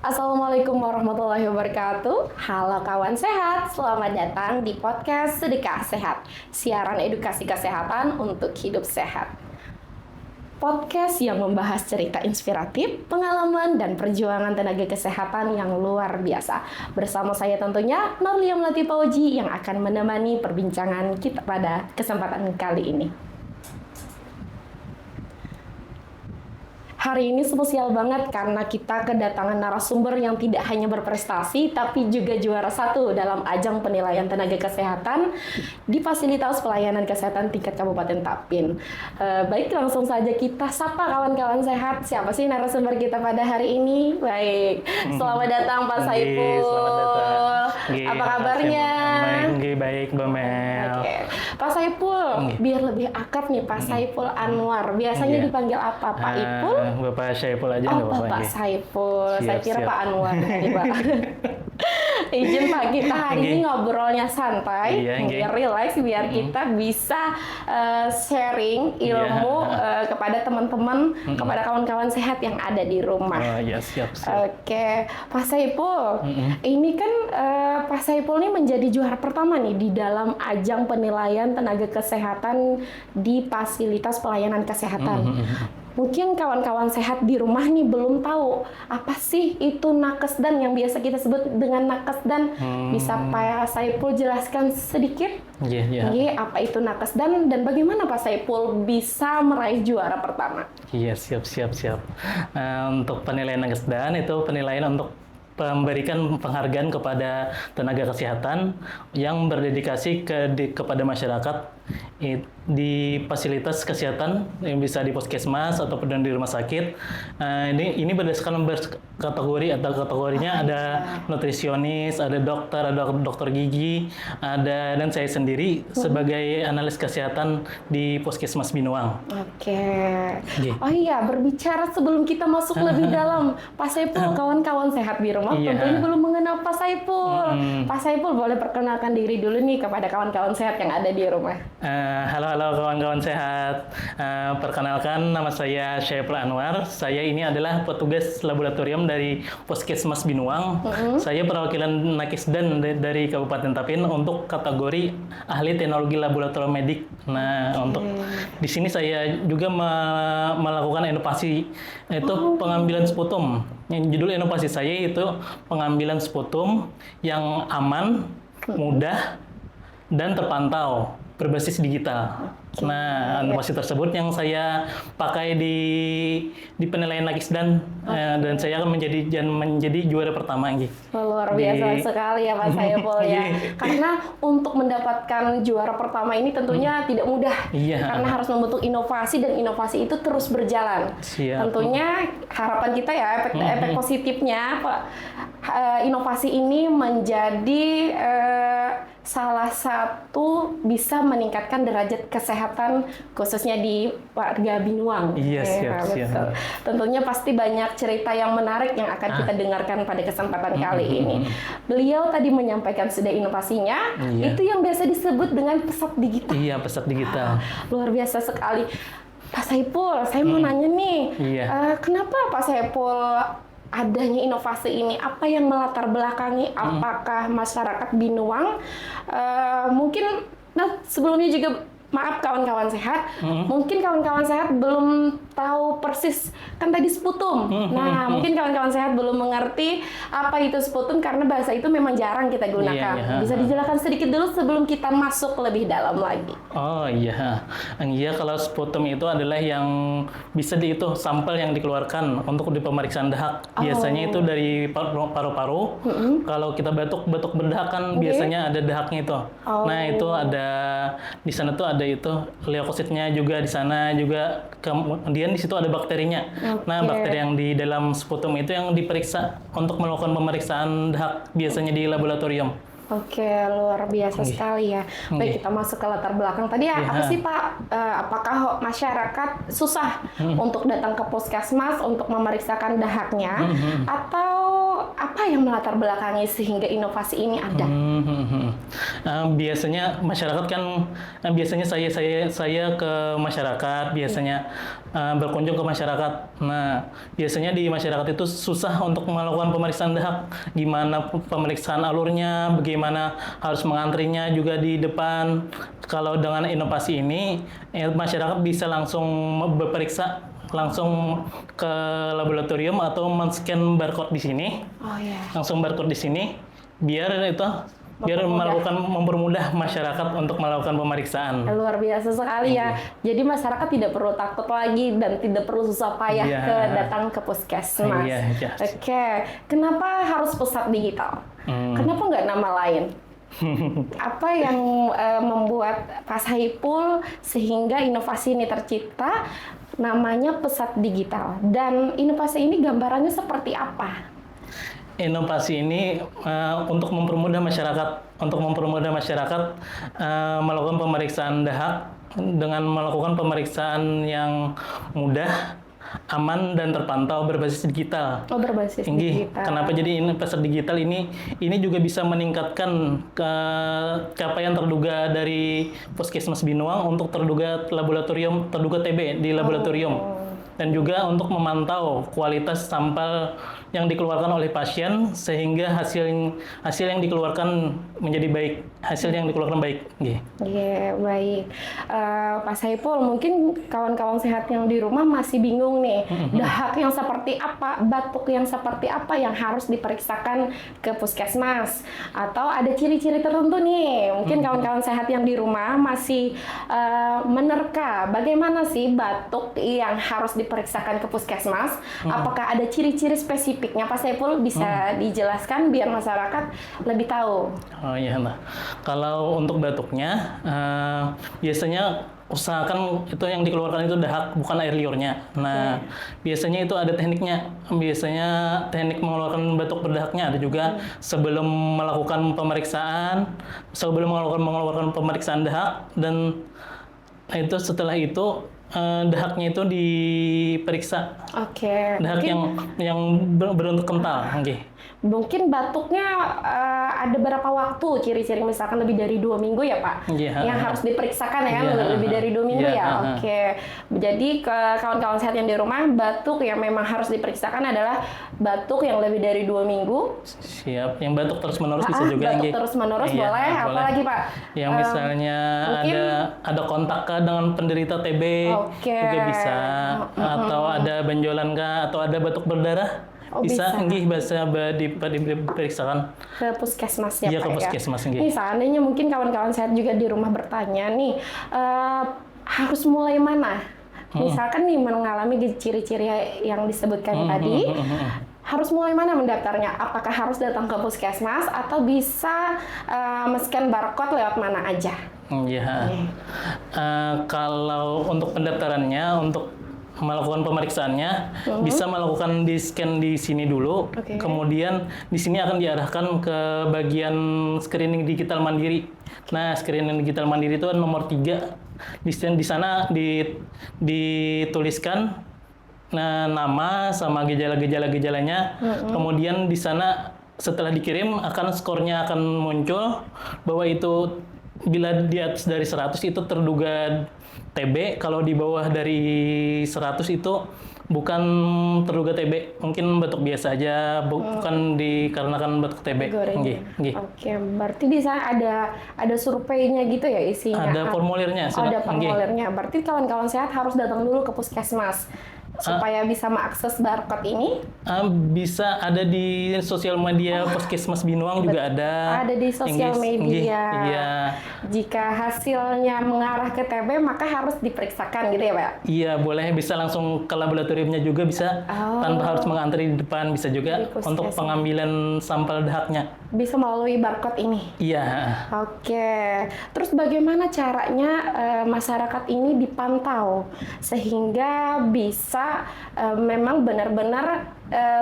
Assalamualaikum warahmatullahi wabarakatuh. Halo kawan sehat, selamat datang di podcast Sedekah Sehat, siaran edukasi kesehatan untuk hidup sehat. Podcast yang membahas cerita inspiratif, pengalaman, dan perjuangan tenaga kesehatan yang luar biasa. Bersama saya tentunya Norlia Melati Pauji yang akan menemani perbincangan kita pada kesempatan kali ini. Hari ini spesial banget karena kita kedatangan narasumber yang tidak hanya berprestasi tapi juga juara 1 dalam ajang penilaian tenaga kesehatan di fasilitas pelayanan kesehatan tingkat Kabupaten Tapin. Baik, langsung saja kita sapa kawan-kawan sehat. Siapa sih narasumber kita pada hari ini? Baik, selamat datang Pak Saiful. Selamat datang. Apa kabarnya? Baik, Mbak Mel. Oke. Pak Saiful, biar lebih akrab nih Pak Saiful Anwar. Biasanya dipanggil apa? Pak Ipul? Bapak Saiful aja Oh, Bapak Saiful. Saya kira siap. Pak Anwar nih, Pak. Izin Pak, kita hari ini ngobrolnya santai, biar relax, biar kita bisa sharing ilmu kepada teman-teman, kepada kawan-kawan sehat yang ada di rumah. Oh iya, siap. Oke, Pak Saiful, ini kan Pak Saiful ini menjadi juara pertama nih di dalam ajang penilaian tenaga kesehatan di fasilitas pelayanan kesehatan. Mungkin kawan-kawan sehat di rumah nih belum tahu apa sih itu nakesdan yang biasa kita sebut dengan nakesdan. Bisa Pak Saiful jelaskan sedikit? Iya. Apa itu nakesdan dan bagaimana Pak Saiful bisa meraih juara pertama? Iya, siap. Untuk penilaian nakesdan itu penilaian untuk memberikan penghargaan kepada tenaga kesehatan yang berdedikasi kepada masyarakat di fasilitas kesehatan yang bisa di puskesmas ataupun di rumah sakit. Ini berdasarkan kategori atau kategorinya ada nutrisionis, ada dokter gigi, dan saya sendiri sebagai analis kesehatan di puskesmas Binuang. Oke. Oh iya, berbicara sebelum kita masuk lebih dalam, Pak Saiful, kawan-kawan sehat di rumah tentunya belum mengenal Pak Saiful. Pak Saiful boleh perkenalkan diri dulu nih kepada kawan-kawan sehat yang ada di rumah. Halo kawan-kawan sehat. Perkenalkan, nama saya Saiful Anwar. Saya ini adalah petugas laboratorium dari Puskesmas Binuang. Saya perwakilan nakesdan dari Kabupaten Tapin untuk kategori ahli teknologi laboratorium medik. Nah, untuk di sini saya juga melakukan inovasi, itu pengambilan sputum. Yang judul inovasi saya itu pengambilan sputum yang aman, mudah, dan terpantau berbasis digital. Nah, inovasi tersebut yang saya pakai di penilaian nakesdan dan saya akan menjadi juara pertama. Luar biasa sekali ya Pak Saiful ya. Karena untuk mendapatkan juara pertama ini tentunya tidak mudah. Karena harus membentuk inovasi dan inovasi itu terus berjalan. Tentunya harapan kita ya efek positifnya Pak, inovasi ini menjadi salah satu bisa meningkatkan derajat kesehatan khususnya di warga Binuang. Siap. Tentunya pasti banyak cerita yang menarik yang akan kita dengarkan pada kesempatan kali ini. Beliau tadi menyampaikan sudah inovasinya, itu yang biasa disebut dengan pesat digital. Iya, pesat digital. Luar biasa sekali. Pak Saiful, saya mau nanya nih, kenapa Pak Saiful adanya inovasi ini? Apa yang melatar belakangi? Apakah masyarakat Binuang mungkin, sebelumnya juga maaf kawan-kawan sehat, mungkin kawan-kawan sehat belum tahu persis, kan tadi sputum. Nah, mungkin kawan-kawan sehat belum mengerti apa itu sputum karena bahasa itu memang jarang kita gunakan. Bisa dijelaskan sedikit dulu sebelum kita masuk lebih dalam lagi. Oh iya, kalau sputum itu adalah yang bisa itu sampel yang dikeluarkan untuk di pemeriksaan dahak. Biasanya itu dari paru-paru. Kalau kita batuk berdahak kan biasanya ada dahaknya itu. Nah, itu ada di sana tuh ada itu leukositnya juga di sana juga, kemudian di situ ada bakterinya. Nah, bakteri yang di dalam sputum itu yang diperiksa untuk melakukan pemeriksaan dahak biasanya di laboratorium. Oke, luar biasa sekali ya. Baik, kita masuk ke latar belakang tadi ya. Apa sih Pak, apakah masyarakat susah untuk datang ke puskesmas untuk memeriksakan dahaknya, atau apa yang melatar belakangi sehingga inovasi ini ada? Biasanya masyarakat kan, biasanya saya ke masyarakat, biasanya berkunjung ke masyarakat. Nah, biasanya di masyarakat itu susah untuk melakukan pemeriksaan dahak. Gimana pemeriksaan alurnya, bagaimana harus mengantrinya juga di depan. Kalau dengan inovasi ini, masyarakat bisa langsung berperiksa langsung ke laboratorium atau men-scan barcode di sini. Oh ya. Langsung barcode di sini biar mempermudah masyarakat untuk melakukan pemeriksaan. Luar biasa sekali ya. Jadi masyarakat tidak perlu takut lagi dan tidak perlu susah payah datang ke puskesmas. Oke, kenapa harus pusat digital? Kenapa nggak nama lain? Apa yang membuat Pak Saipul sehingga inovasi ini tercipta namanya pusat digital, dan inovasi ini gambarannya seperti apa? Inovasi ini untuk mempermudah masyarakat melakukan pemeriksaan dahak dengan melakukan pemeriksaan yang mudah, aman dan terpantau berbasis digital. Oh, berbasis digital. Kenapa jadi ini pusat digital ini juga bisa meningkatkan capaian terduga dari Puskesmas Binuang untuk terduga TB di laboratorium. Dan juga untuk memantau kualitas sampel yang dikeluarkan oleh pasien sehingga hasil yang dikeluarkan menjadi baik, hasil yang dikeluarkan baik. Baik. Pak Saipul, mungkin kawan-kawan sehat yang di rumah masih bingung nih, dahak yang seperti apa, batuk yang seperti apa yang harus diperiksakan ke puskesmas, atau ada ciri-ciri tertentu nih. Mungkin kawan-kawan sehat yang di rumah masih menerka bagaimana sih batuk yang harus diperiksakan ke puskesmas. Apakah ada ciri-ciri spesifiknya, Pak Saipul bisa dijelaskan biar masyarakat lebih tahu? Oh iya, nah. Kalau untuk batuknya, biasanya usahakan itu yang dikeluarkan itu dahak, bukan air liurnya. Nah, biasanya itu ada tekniknya. Biasanya teknik mengeluarkan batuk berdahaknya ada juga sebelum melakukan mengeluarkan pemeriksaan dahak, dan itu setelah itu dahaknya itu diperiksa. Dahak yang berbentuk kental. Mungkin batuknya ada berapa waktu ciri-ciri, misalkan lebih dari 2 minggu ya Pak? Yang harus diperiksakan ya, lebih dari 2 minggu ya? Jadi ke kawan-kawan sehat yang di rumah, batuk yang memang harus diperiksakan adalah batuk yang lebih dari 2 minggu. Siap, yang batuk terus-menerus bisa juga. Batuk terus-menerus boleh. Apalagi Pak? Yang misalnya ada kontak dengan penderita TB juga bisa. Atau ada benjolan atau ada batuk berdarah. Bisa diperiksakan ke puskesmas ya, Pak. Ke puskesmas. Nih, seandainya mungkin kawan-kawan sehat juga di rumah bertanya nih, harus mulai mana? Misalkan nih mengalami ciri-ciri yang disebutkan tadi, harus mulai mana mendaftarnya? Apakah harus datang ke puskesmas atau bisa men-scan barcode lewat mana aja? Kalau untuk pendaftarannya, untuk melakukan pemeriksaannya, bisa melakukan di scan di sini dulu, kemudian di sini akan diarahkan ke bagian screening digital mandiri. Nah, screening digital mandiri itu nomor 3. Di sana dituliskan nama sama gejalanya. Kemudian di sana setelah dikirim skornya akan muncul bahwa itu bila di atas dari 100 itu terduga TB, kalau di bawah dari 100 itu bukan terduga TB, mungkin batuk biasa aja, bukan dikarenakan batuk TB. Berarti di sana ada surveinya gitu ya isinya? Ada formulirnya. Ada formulirnya. Berarti kawan-kawan sehat harus datang dulu ke puskesmas supaya bisa mengakses barcode ini? Bisa ada di sosial media Puskesmas Binuang juga ada. Ada di sosial media. Jika hasilnya mengarah ke TB, maka harus diperiksakan gitu ya Pak? Iya, boleh. Bisa langsung ke laboratoriumnya juga bisa. Tanpa harus mengantri di depan, bisa juga untuk pengambilan sampel dahaknya. Bisa melalui barcode ini? Iya. Terus bagaimana caranya masyarakat ini dipantau sehingga bisa memang benar-benar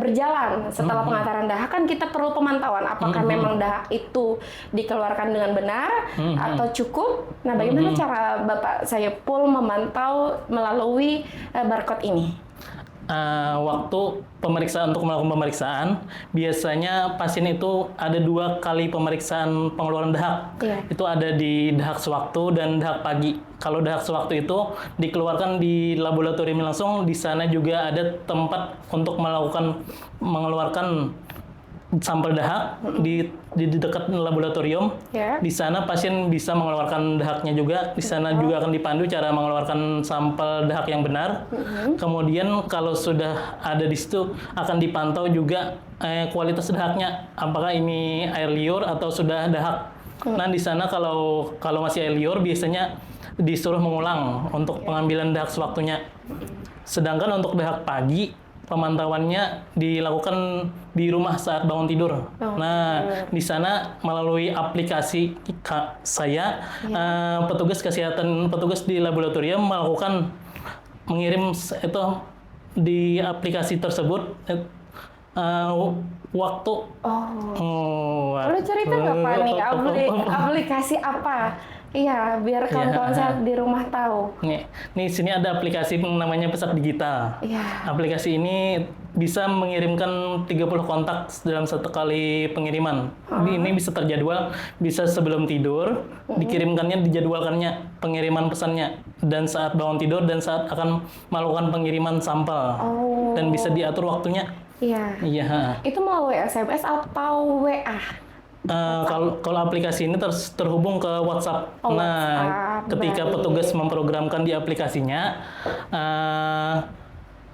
berjalan setelah pengantaran dahak? Kan kita perlu pemantauan apakah memang dahak itu dikeluarkan dengan benar atau cukup. Nah, bagaimana cara Bapak Saipul memantau melalui barcode ini? waktu pemeriksaan untuk melakukan pemeriksaan, biasanya pasien itu ada 2 kali pemeriksaan pengeluaran dahak. Iya. Itu ada di dahak sewaktu dan dahak pagi. Kalau dahak sewaktu itu dikeluarkan di laboratorium langsung, di sana juga ada tempat untuk mengeluarkan sampel dahak di dekat laboratorium. Ya. Di sana pasien bisa mengeluarkan dahaknya juga. Di sana juga akan dipandu cara mengeluarkan sampel dahak yang benar. Kemudian kalau sudah ada di situ akan dipantau juga kualitas dahaknya, apakah ini air liur atau sudah dahak. Nah, di sana kalau masih air liur biasanya disuruh mengulang untuk pengambilan dahak sewaktunya. Sedangkan untuk dahak pagi pemantauannya dilakukan di rumah saat bangun tidur. Nah, di sana melalui aplikasi saya, petugas kesehatan, petugas di laboratorium mengirim itu di aplikasi tersebut waktu. Boleh cerita nggak Pak nih aplikasi apa? Iya, biar kawan-kawan saya di rumah tahu. Nih sini ada aplikasi namanya Pesat Digital. Iya. Aplikasi ini bisa mengirimkan 30 kontak dalam satu kali pengiriman. Ini bisa terjadwal, bisa sebelum tidur, dikirimkannya, dijadwalkannya pengiriman pesannya, dan saat bangun tidur dan saat akan melakukan pengiriman sampel. Dan bisa diatur waktunya. Iya. Iya. Itu melalui SMS atau WA? Kalau aplikasi ini terhubung ke WhatsApp. Ketika petugas memprogramkan di aplikasinya,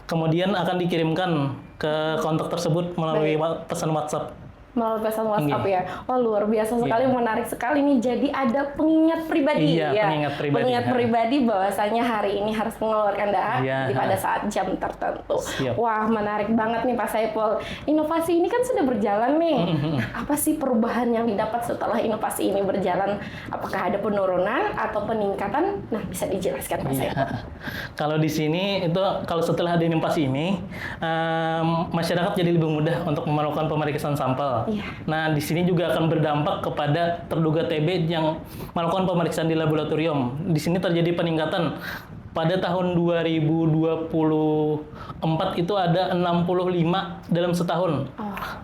kemudian akan dikirimkan ke kontak tersebut melalui pesan WhatsApp. Melalui pesan WhatsApp ya. Wah, luar biasa sekali, menarik sekali nih. Jadi ada pengingat pribadi ya. Pengingat pribadi bahwasanya hari ini harus mengeluarkan dahak pada saat jam tertentu. Wah, menarik banget nih Pak Saipul. Inovasi ini kan sudah berjalan nih. Apa sih perubahan yang didapat setelah inovasi ini berjalan? Apakah ada penurunan atau peningkatan? Nah, bisa dijelaskan Pak Saipul. Kalau di sini itu kalau setelah ada inovasi ini, masyarakat jadi lebih mudah untuk melakukan pemeriksaan sampel. Nah, di sini juga akan berdampak kepada terduga TB yang melakukan pemeriksaan di laboratorium. Di sini terjadi peningkatan. Pada tahun 2024 itu ada 65 dalam setahun.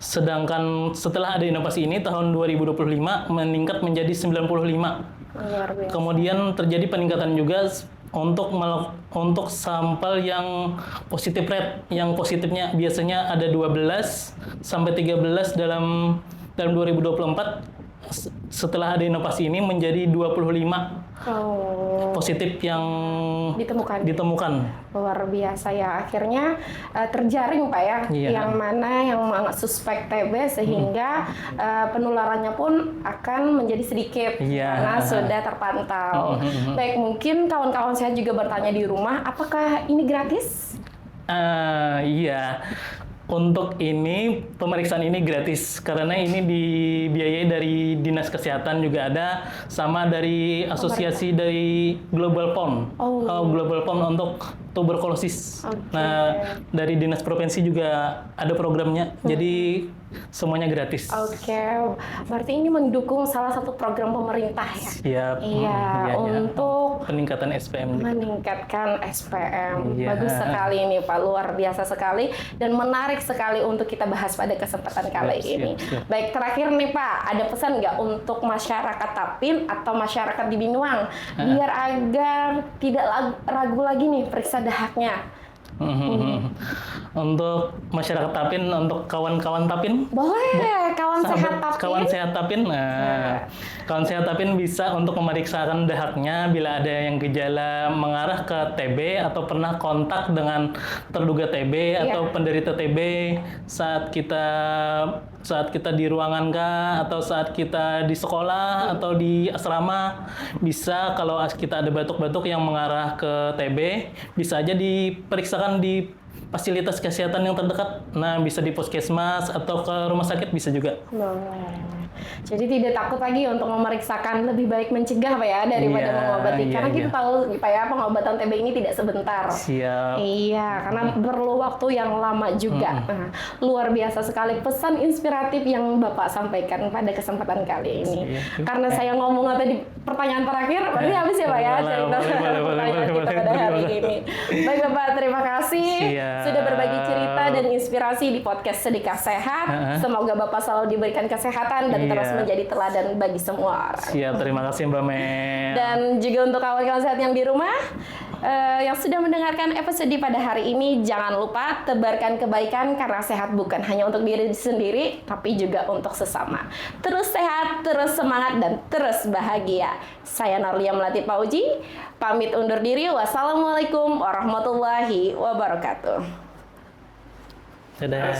Sedangkan setelah ada inovasi ini, tahun 2025 meningkat menjadi 95. Kemudian terjadi peningkatan juga untuk sampel yang positif rate, yang positifnya biasanya ada 12 sampai 13 dalam 2024, setelah ada inovasi ini menjadi 25 positif yang ditemukan. Luar biasa ya, akhirnya terjaring Pak ya, yang mana yang suspek TB sehingga penularannya pun akan menjadi sedikit karena sudah terpantau. Baik, mungkin kawan-kawan saya juga bertanya di rumah, apakah ini gratis? Iya. Untuk ini, pemeriksaan ini gratis karena ini dibiayai dari Dinas Kesehatan juga ada, sama dari asosiasi dari Global Fund. Global Fund untuk tuberkulosis. Nah, dari Dinas Provinsi juga ada programnya. Jadi semuanya gratis. Berarti ini mendukung salah satu program pemerintah ya? Siap. Untuk peningkatan SPM. Meningkatkan SPM. Bagus sekali ini Pak, luar biasa sekali dan menarik sekali untuk kita bahas pada kesempatan kali ini. Baik, terakhir nih Pak, ada pesan nggak untuk masyarakat Tapin atau masyarakat di Binuang biar agar tidak ragu lagi nih periksa dahaknya? Untuk masyarakat Tapin, untuk kawan-kawan Tapin, boleh kawan sehat Tapin. Kawan sehat Tapin, kawan sehat Tapin bisa untuk memeriksakan dahaknya bila ada yang gejala mengarah ke TB atau pernah kontak dengan terduga TB atau penderita TB saat kita di ruangan kah, atau saat kita di sekolah atau di asrama. Bisa kalau kita ada batuk-batuk yang mengarah ke TB, bisa aja diperiksakan di fasilitas kesehatan yang terdekat. Nah, bisa di puskesmas atau ke rumah sakit bisa juga. Jadi tidak takut lagi untuk memeriksakan, lebih baik mencegah Pak ya daripada mengobati. Karena kita tahu Pak ya, pengobatan TB ini tidak sebentar. Karena perlu waktu yang lama juga. Nah, luar biasa sekali pesan inspiratif yang Bapak sampaikan pada kesempatan kali ini. Karena saya ngomong tadi pertanyaan terakhir, berarti habis ya Pak ya cerita pertanyaan kita pada hari ini. Baik Bapak, terima kasih. sudah berbagi cerita dan inspirasi di podcast Sedekah Sehat. Semoga Bapak selalu diberikan kesehatan dan terus menjadi teladan bagi semua orang. Siap, terima kasih Mbak Mel. Dan juga untuk kawan-kawan sehat yang di rumah, yang sudah mendengarkan episode pada hari ini, jangan lupa tebarkan kebaikan karena sehat bukan hanya untuk diri sendiri, tapi juga untuk sesama. Terus sehat, terus semangat, dan terus bahagia. Saya Norlia Melati Pauji, pamit undur diri. Wassalamualaikum warahmatullahi wabarakatuh. Dadah.